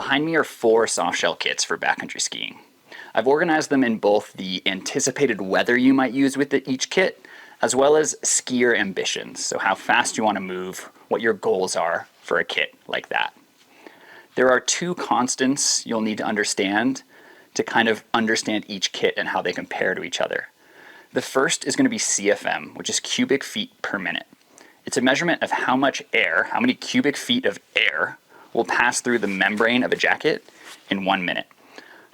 Behind me are 4 softshell kits for backcountry skiing. I've organized them in both the anticipated weather you might use with each kit, as well as skier ambitions, so how fast you want to move, what your goals are for a kit like that. There are 2 constants you'll need to understand to kind of understand each kit and how they compare to each other. The first is going to be CFM, which is cubic feet per minute. It's a measurement of how much air, how many cubic feet of air will pass through the membrane of a jacket in 1 minute.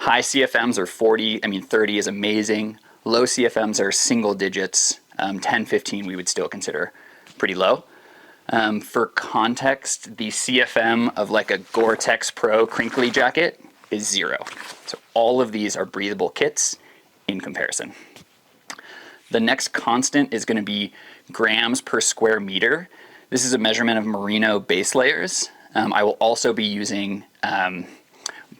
High CFMs are 40, 30 is amazing. Low CFMs are single digits, 10, 15 we would still consider pretty low. For context, the CFM of like a Gore-Tex Pro crinkly jacket is 0. So all of these are breathable kits in comparison. The next constant is going to be grams per square meter. This is a measurement of merino base layers. I will also be using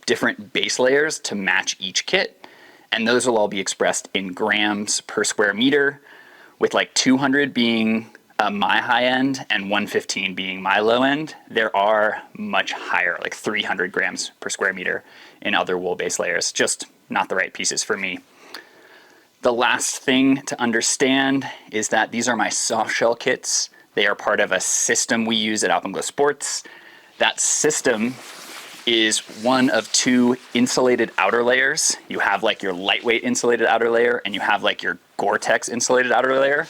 different base layers to match each kit, and those will all be expressed in grams per square meter, with like 200 being my high end and 115 being my low end. There are much higher, like 300 grams per square meter in other wool base layers, just not the right pieces for me. The last thing to understand is that these are my softshell kits. They are part of a system we use at Alpenglow Sports. That system is one of 2 insulated outer layers. You have like your lightweight insulated outer layer and you have like your Gore-Tex insulated outer layer.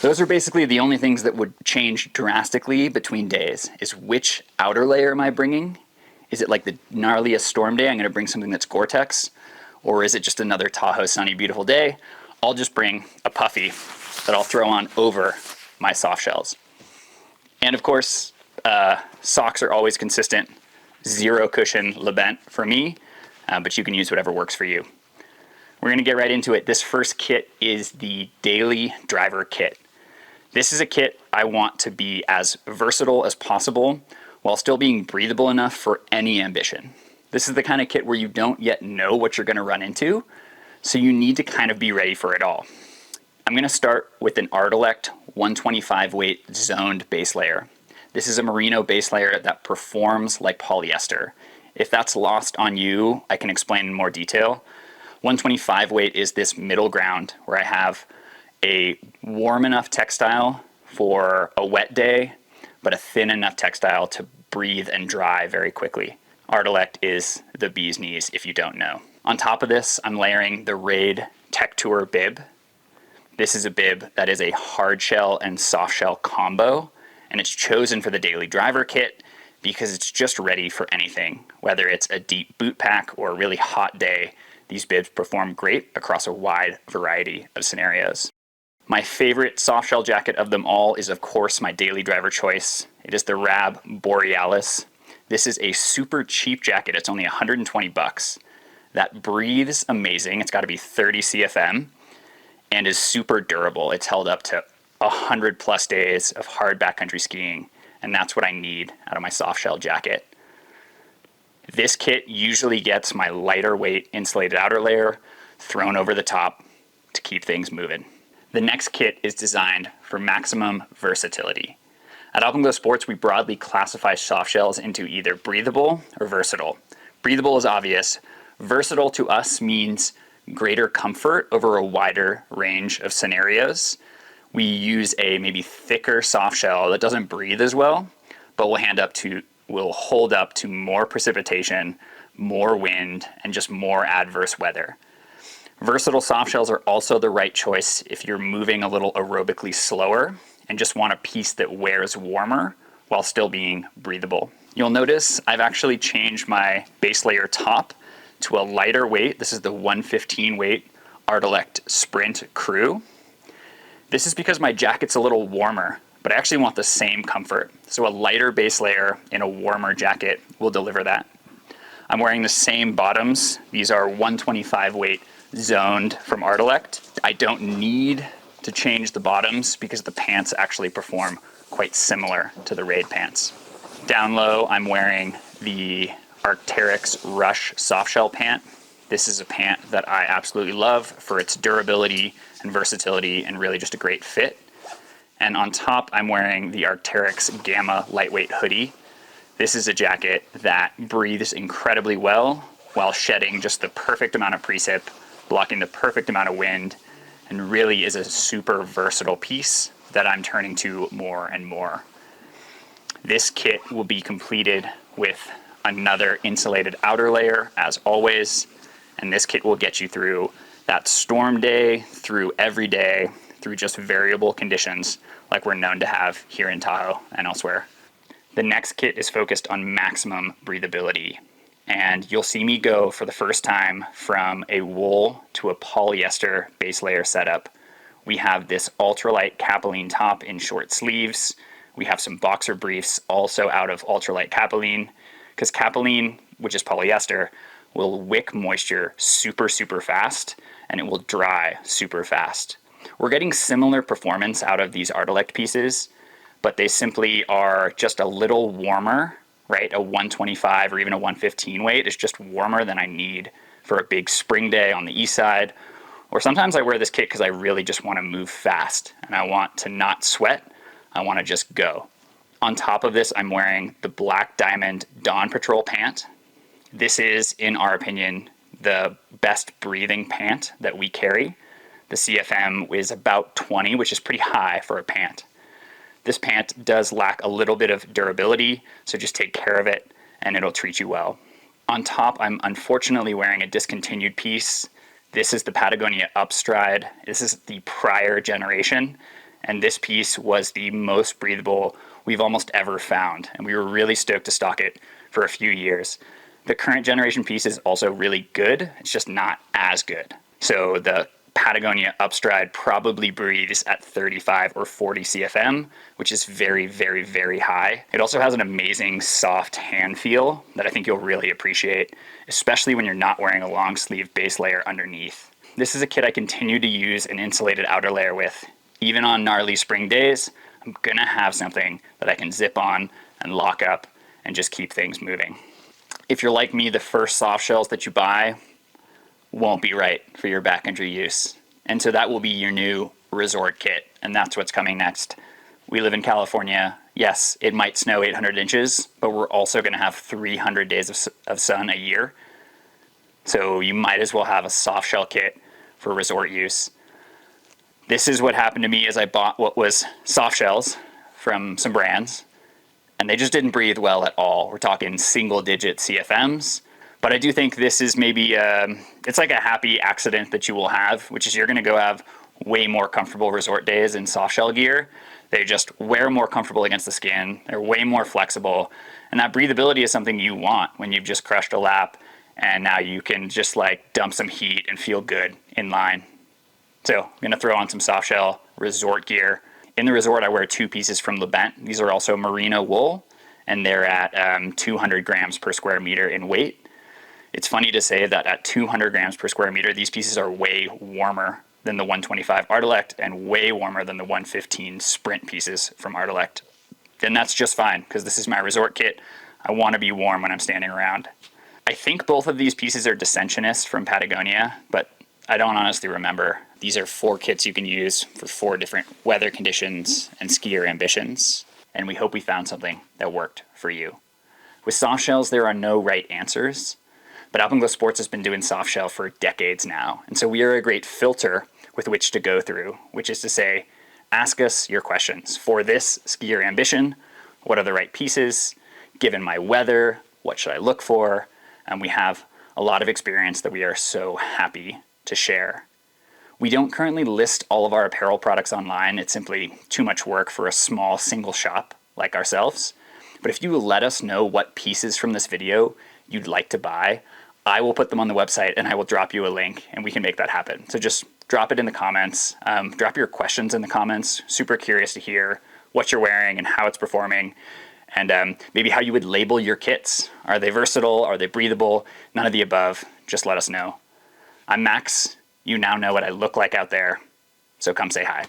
Those are basically the only things that would change drastically between days, is which outer layer am I bringing? Is it like the gnarliest storm day, I'm gonna bring something that's Gore-Tex? Or is it just another Tahoe sunny, beautiful day? I'll just bring a puffy that I'll throw on over my soft shells. And of course, socks are always consistent. 0 cushion Lebent for me, but you can use whatever works for you. We're gonna get right into it. This first kit is the Daily Driver Kit. This is a kit I want to be as versatile as possible while still being breathable enough for any ambition. This is the kind of kit where you don't yet know what you're gonna run into, so you need to kind of be ready for it all. I'm gonna start with an Artilect 125 weight zoned base layer. This is a merino base layer that performs like polyester. If that's lost on you, I can explain in more detail. 125 weight is this middle ground where I have a warm enough textile for a wet day, but a thin enough textile to breathe and dry very quickly. Artilect is the bee's knees if you don't know. On top of this, I'm layering the Raide TechTour Bib. This is a bib that is a hard shell and soft shell combo, and it's chosen for the Daily Driver Kit because it's just ready for anything. Whether it's a deep boot pack or a really hot day, these bibs perform great across a wide variety of scenarios. My favorite softshell jacket of them all is of course my daily driver choice. It is the Rab Borealis. This is a super cheap jacket. It's only 120 bucks. That breathes amazing. It's got to be 30 CFM and is super durable. It's held up to 100+ days of hard backcountry skiing, and that's what I need out of my softshell jacket. This kit usually gets my lighter weight insulated outer layer thrown over the top to keep things moving. The next kit is designed for maximum versatility. At Alpenglow Sports, we broadly classify softshells into either breathable or versatile. Breathable is obvious. Versatile to us means greater comfort over a wider range of scenarios. We use a maybe thicker softshell that doesn't breathe as well, but will hold up to more precipitation, more wind, and just more adverse weather. Versatile softshells are also the right choice if you're moving a little aerobically slower and just want a piece that wears warmer while still being breathable. You'll notice I've actually changed my base layer top to a lighter weight. This is the 115 weight Artilect Sprint Crew. This is because my jacket's a little warmer, but I actually want the same comfort. So a lighter base layer in a warmer jacket will deliver that. I'm wearing the same bottoms. These are 125 weight zoned from Artilect. I don't need to change the bottoms because the pants actually perform quite similar to the Raide pants. Down low, I'm wearing the Artilect Rush Softshell pant. This is a pant that I absolutely love for its durability and versatility and really just a great fit. And on top, I'm wearing the Artilect Gamma Lightweight Hoody. This is a jacket that breathes incredibly well while shedding just the perfect amount of precip, blocking the perfect amount of wind, and really is a super versatile piece that I'm turning to more and more. This kit will be completed with another insulated outer layer, as always, and this kit will get you through that storm day, through every day, through just variable conditions like we're known to have here in Tahoe and elsewhere. The next kit is focused on maximum breathability, and you'll see me go for the first time from a wool to a polyester base layer setup. We have this ultralight capilene top in short sleeves. We have some boxer briefs also out of ultralight capilene, because capilene, which is polyester, will wick moisture super fast, and it will dry super fast. We're getting similar performance out of these Artilect pieces, but they simply are just a little warmer, right? A 125 or even a 115 weight is just warmer than I need for a big spring day on the east side. Or sometimes I wear this kit because I really just want to move fast and I want to not sweat. I want to just go. On top of this, I'm wearing the Black Diamond Dawn Patrol pant. This is, in our opinion, the best breathing pant that we carry. The CFM is about 20, which is pretty high for a pant. This pant does lack a little bit of durability, so just take care of it and it'll treat you well. On top, I'm unfortunately wearing a discontinued piece. This is the Patagonia Upstride. This is the prior generation, and this piece was the most breathable we've almost ever found, and we were really stoked to stock it for a few years. The current generation piece is also really good, it's just not as good. So the Patagonia Upstride probably breathes at 35 or 40 CFM, which is very high. It also has an amazing soft hand feel that I think you'll really appreciate, especially when you're not wearing a long sleeve base layer underneath. This is a kit I continue to use an insulated outer layer with. Even on gnarly spring days, I'm gonna have something that I can zip on and lock up and just keep things moving. If you're like me, the first soft shells that you buy won't be right for your backcountry use. And so that will be your new resort kit, and that's what's coming next. We live in California. Yes, it might snow 800 inches, but we're also gonna have 300 days of sun a year. So you might as well have a soft shell kit for resort use. This is what happened to me as I bought what was soft shells from some brands, and they just didn't breathe well at all. We're talking single digit CFMs. But I do think this is maybe, it's like a happy accident that you will have, which is you're gonna go have way more comfortable resort days in soft shell gear. They just wear more comfortable against the skin. They're way more flexible. And that breathability is something you want when you've just crushed a lap and now you can just like dump some heat and feel good in line. So I'm gonna throw on some soft shell resort gear. In the resort, I wear two pieces from Labent. These are also merino wool, and they're at 200 grams per square meter in weight. It's funny to say that at 200 grams per square meter, these pieces are way warmer than the 125 Artilect and way warmer than the 115 Sprint pieces from Artilect. And that's just fine, because this is my resort kit. I want to be warm when I'm standing around. I think both of these pieces are Dissensionists from Patagonia, but I don't honestly remember. These are 4 kits you can use for 4 different weather conditions and skier ambitions, and we hope we found something that worked for you. With soft shells, there are no right answers. But Alpenglow Sports has been doing soft shell for decades now, and so we are a great filter with which to go through, which is to say, ask us your questions. For this skier ambition, what are the right pieces? Given my weather, what should I look for? And we have a lot of experience that we are so happy to share. We don't currently list all of our apparel products online. It's simply too much work for a small single shop like ourselves. But if you let us know what pieces from this video you'd like to buy, I will put them on the website and I will drop you a link and we can make that happen. So just drop it in the comments, drop your questions in the comments. Super curious to hear what you're wearing and how it's performing, and maybe how you would label your kits. Are they versatile? Are they breathable? None of the above. Just let us know. I'm Max. You now know what I look like out there, so come say hi.